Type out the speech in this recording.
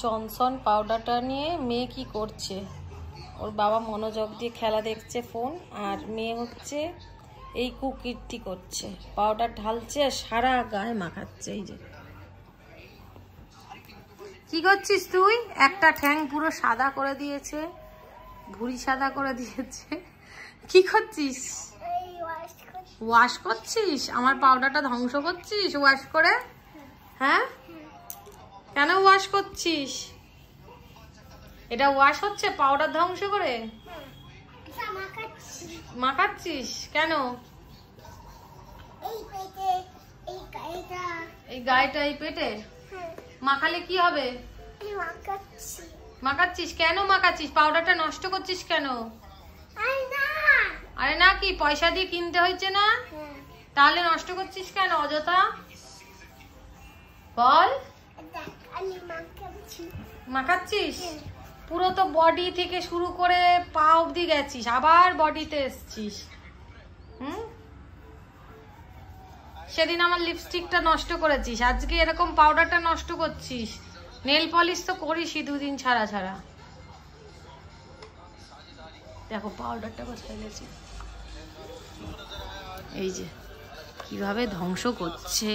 Johnson পাউডারটা নিয়ে মেয়ে কি করছে, ওর বাবা মনোযোগ দিয়ে খেলা দেখছে ফোন, আর মেয়ে হচ্ছে এই কুকীর্তি করছে, পাউডার ঢালছে আর সারা গায়ে মাখাচ্ছে। এই যে কি করছিস তুই? একটা ঠ্যাং পুরো সাদা করে দিয়েছে, ভুঁড়ি সাদা করে দিয়েছে। কি করছিস? ওয়াশ করছিস? আমার পাউডারটা ধ্বংস করছিস ওয়াশ করে? হ্যাঁ, কেন ওয়াশ করছিস? এটা ওয়াশ হচ্ছে পাউডার ধ্বংস করে? মাখাচ্ছিস কেন? এই গায়েটা, এই পেটে মাখালে কি হবে? মাখাচ্ছিস কেন? মাখাচ্ছিস, পাউডারটা নষ্ট করছিস কেন? আরে না, কি পয়সা দিয়ে কিনতে হয়েছে না? তাহলে নষ্ট করছিস কেন অযথা? বল। মাখাচ্ছিস? পুরো তো বডি থেকে শুরু করে পা অবধি গেছিস, আবার বডিতে এসছিস। সেদিন আমার লিপস্টিকটা নষ্ট করেছিস, আজকে এরকম পাউডারটা নষ্ট করছিস। নেল পলিশ তো করিসই দুদিন ছাড়া ছাড়া। দেখো পাউডারটা কোথায় গেছে, এই যে কিভাবে ধ্বংস করছে।